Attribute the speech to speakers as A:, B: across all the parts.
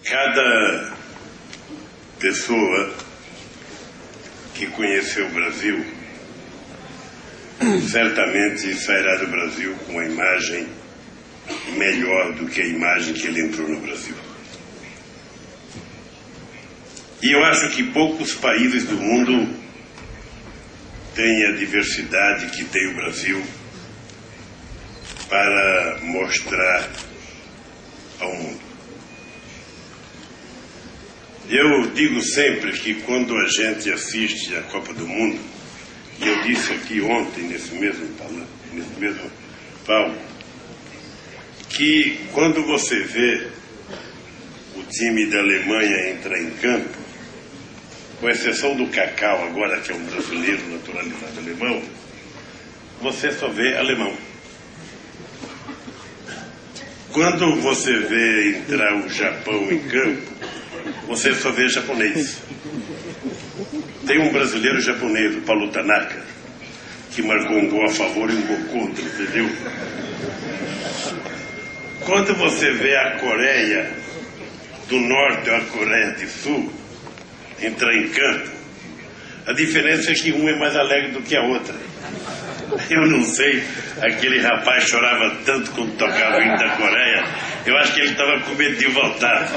A: Cada pessoa que conheceu o Brasil certamente sairá do Brasil com uma imagem melhor do que a imagem que ele entrou no Brasil. E eu acho que poucos países do mundo têm a diversidade que tem o Brasil para mostrar ao mundo. Eu digo sempre que quando a gente assiste a Copa do Mundo, e eu disse aqui ontem, nesse mesmo palco, que quando você vê o time da Alemanha entrar em campo, com exceção do Cacau agora, que é um brasileiro naturalizado alemão, você só vê alemão. Quando você vê entrar o Japão em campo, você só vê japonês. Tem um brasileiro japonês, o Paulo Tanaka, que marcou um gol a favor e um gol contra, entendeu? Quando você vê a Coreia do Norte ou a Coreia do Sul entrar em campo, a diferença é que um é mais alegre do que a outra. Eu não sei, aquele rapaz chorava tanto quando tocava o hino da Coreia, eu acho que ele estava com medo de voltar.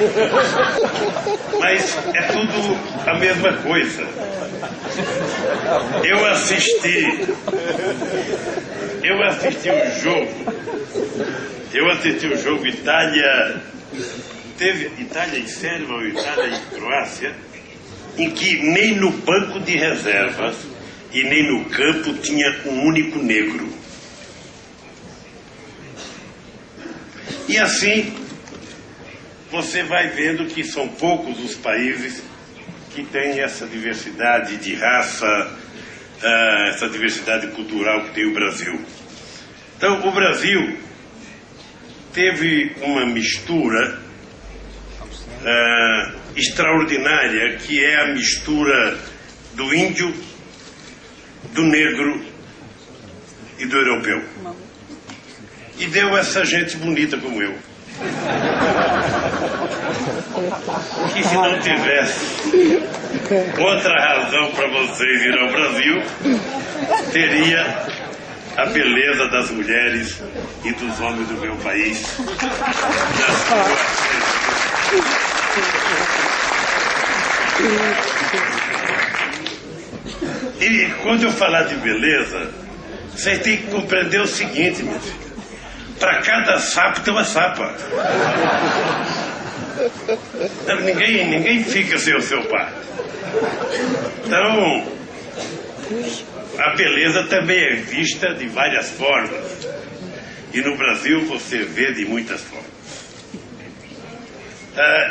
A: Mas é tudo a mesma coisa. Eu assisti o jogo Itália e Sérvia ou Itália e Croácia, em que nem no banco de reservas e nem no campo tinha um único negro. E assim você vai vendo que são poucos os países que têm essa diversidade de raça, essa diversidade cultural que tem o Brasil. Então o Brasil teve uma mistura extraordinária, que é a mistura do índio, do negro e do europeu. E deu essa gente bonita como eu. Que se não tivesse outra razão para vocês ir ao Brasil, teria a beleza das mulheres e dos homens do meu país. E quando eu falar de beleza, vocês têm que compreender o seguinte, minha filha. Para cada sapo tem uma sapa. Então, ninguém fica sem o seu par. Então, a beleza também é vista de várias formas. E no Brasil você vê de muitas formas.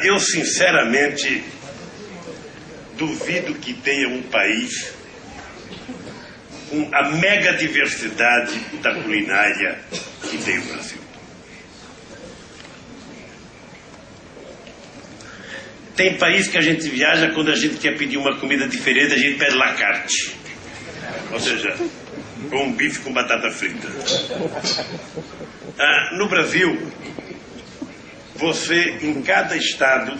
A: Eu sinceramente duvido que tenha um país com a mega diversidade da culinária que tem o Brasil. Tem país que a gente viaja, quando a gente quer pedir uma comida diferente, a gente pede la carte. Ou seja, com um bife com batata frita. No Brasil, você, em cada estado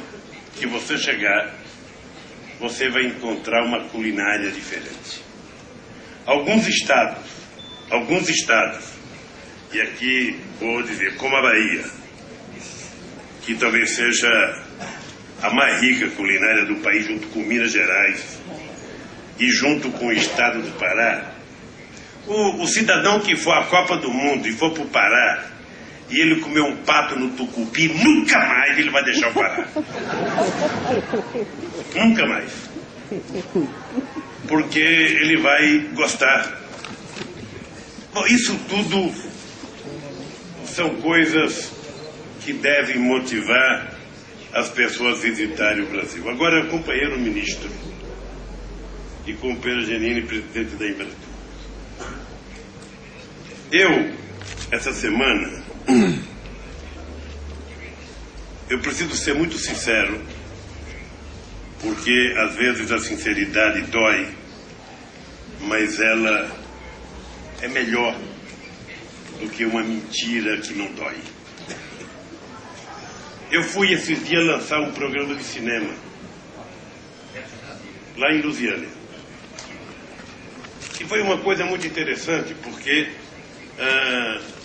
A: que você chegar, você vai encontrar uma culinária diferente. Alguns estados, e aqui vou dizer, como a Bahia, que talvez seja a mais rica culinária do país, junto com Minas Gerais e junto com o estado do Pará, o cidadão que for à Copa do Mundo e for para o Pará, e ele comer um pato no tucupi, nunca mais ele vai deixar o Pará. Nunca mais. Porque ele vai gostar. Bom, isso tudo são coisas que devem motivar as pessoas a visitarem o Brasil. Agora, companheiro ministro e companheiro Janine, presidente da Embratur. Essa semana, eu preciso ser muito sincero, porque às vezes a sinceridade dói, mas ela é melhor do que uma mentira que não dói. Eu fui esses dias lançar um programa de cinema lá em Lusiânia. E foi uma coisa muito interessante, porque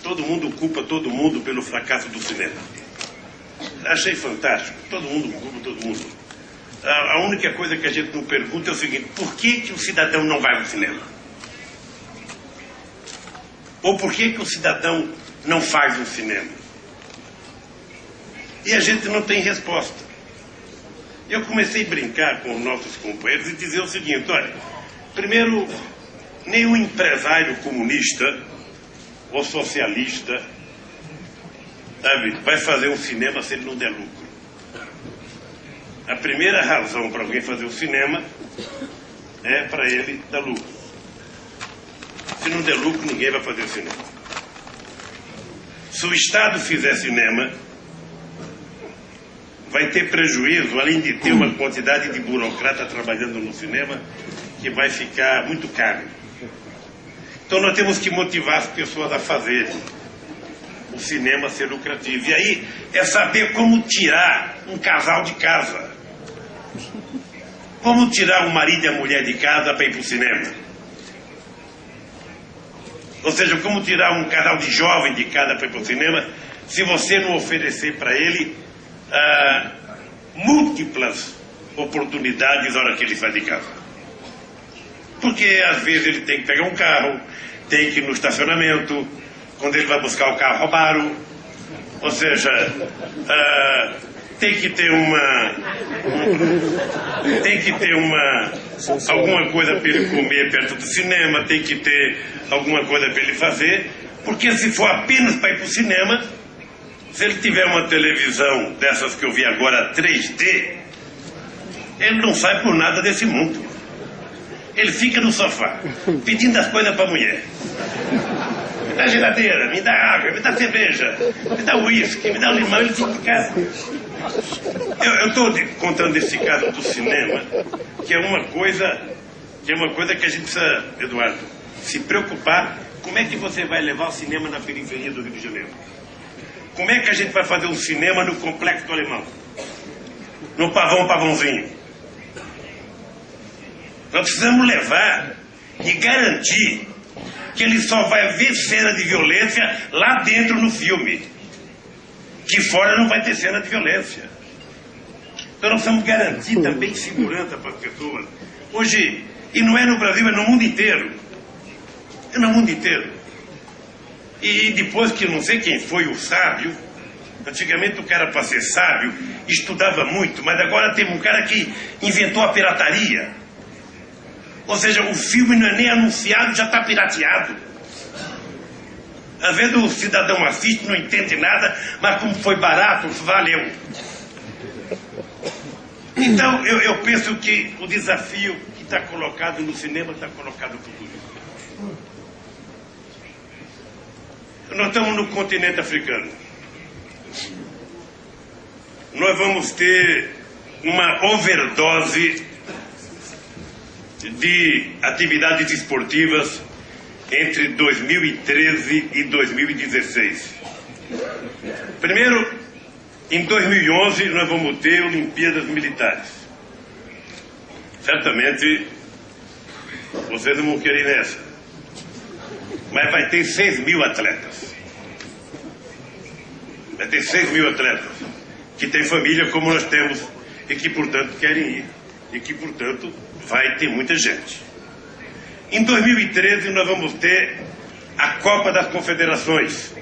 A: todo mundo culpa todo mundo pelo fracasso do cinema. Achei fantástico. Todo mundo culpa todo mundo. A única coisa que a gente não pergunta é o seguinte: por que o cidadão não vai ao cinema? Ou por que o cidadão não faz um cinema? E a gente não tem resposta. Eu comecei a brincar com os nossos companheiros e dizer o seguinte: olha, primeiro, nenhum empresário comunista ou socialista, sabe, vai fazer um cinema se ele não der lucro. A primeira razão para alguém fazer o cinema é para ele dar lucro. Se não der lucro, ninguém vai fazer o cinema. Se o Estado fizer cinema, vai ter prejuízo, além de ter uma quantidade de burocrata trabalhando no cinema, que vai ficar muito caro. Então nós temos que motivar as pessoas a fazerem o cinema ser lucrativo. E aí é saber como tirar um casal de casa. Como tirar o marido e a mulher de casa para ir para o cinema. Ou seja, como tirar um casal de jovem de casa para ir para o cinema, se você não oferecer para ele múltiplas oportunidades na hora que ele sai de casa. Porque às vezes ele tem que pegar um carro, tem que ir no estacionamento, quando ele vai buscar o carro roubaram, ou seja, tem que ter alguma coisa para ele comer perto do cinema, tem que ter alguma coisa para ele fazer, porque se for apenas para ir para o cinema, se ele tiver uma televisão dessas que eu vi agora 3D, ele não sai por nada desse mundo. Ele fica no sofá, pedindo as coisas para a mulher. Me dá geladeira, me dá água, me dá cerveja, me dá uísque, me dá limão, ele fica em casa. Eu estou contando esse caso do cinema, que é uma coisa que a gente precisa, Eduardo, se preocupar. Como é que você vai levar o cinema na periferia do Rio de Janeiro? Como é que a gente vai fazer um cinema no Complexo do Alemão? No Pavãozinho? Nós precisamos levar e garantir que ele só vai ver cena de violência lá dentro no filme. Que fora não vai ter cena de violência. Então nós precisamos garantir também segurança para as pessoas. Hoje, e não é no Brasil, é no mundo inteiro. É no mundo inteiro. E depois que não sei quem foi o sábio, antigamente o cara para ser sábio estudava muito, mas agora tem um cara que inventou a pirataria. Ou seja, o filme não é nem anunciado, já está pirateado. Às vezes o cidadão assiste, não entende nada, mas como foi barato, valeu. Então eu penso que o desafio que está colocado no cinema está colocado por tudo. Nós estamos no continente africano. Nós vamos ter uma overdose de atividades esportivas entre 2013 e 2016. Primeiro, em 2011 nós vamos ter Olimpíadas Militares. Certamente vocês não vão querer ir nessa, mas vai ter 6.000 atletas. Vai ter 6.000 atletas que têm família como nós temos e que, portanto, querem ir. E que, portanto, vai ter muita gente. Em 2013 nós vamos ter a Copa das Confederações,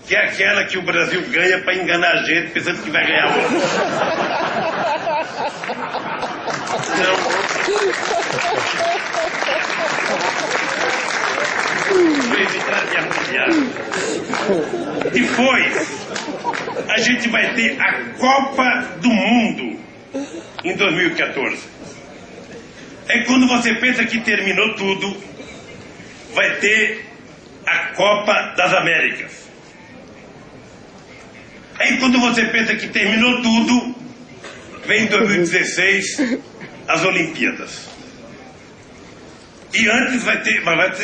A: que é aquela que o Brasil ganha para enganar a gente pensando que vai ganhar outra. Depois a gente vai ter a Copa do Mundo em 2014. É quando você pensa que terminou tudo, vai ter a Copa das Américas. Aí quando você pensa que terminou tudo, vem em 2016 as Olimpíadas. E antes vai ter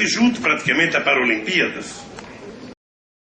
A: junto praticamente a Paralimpíadas.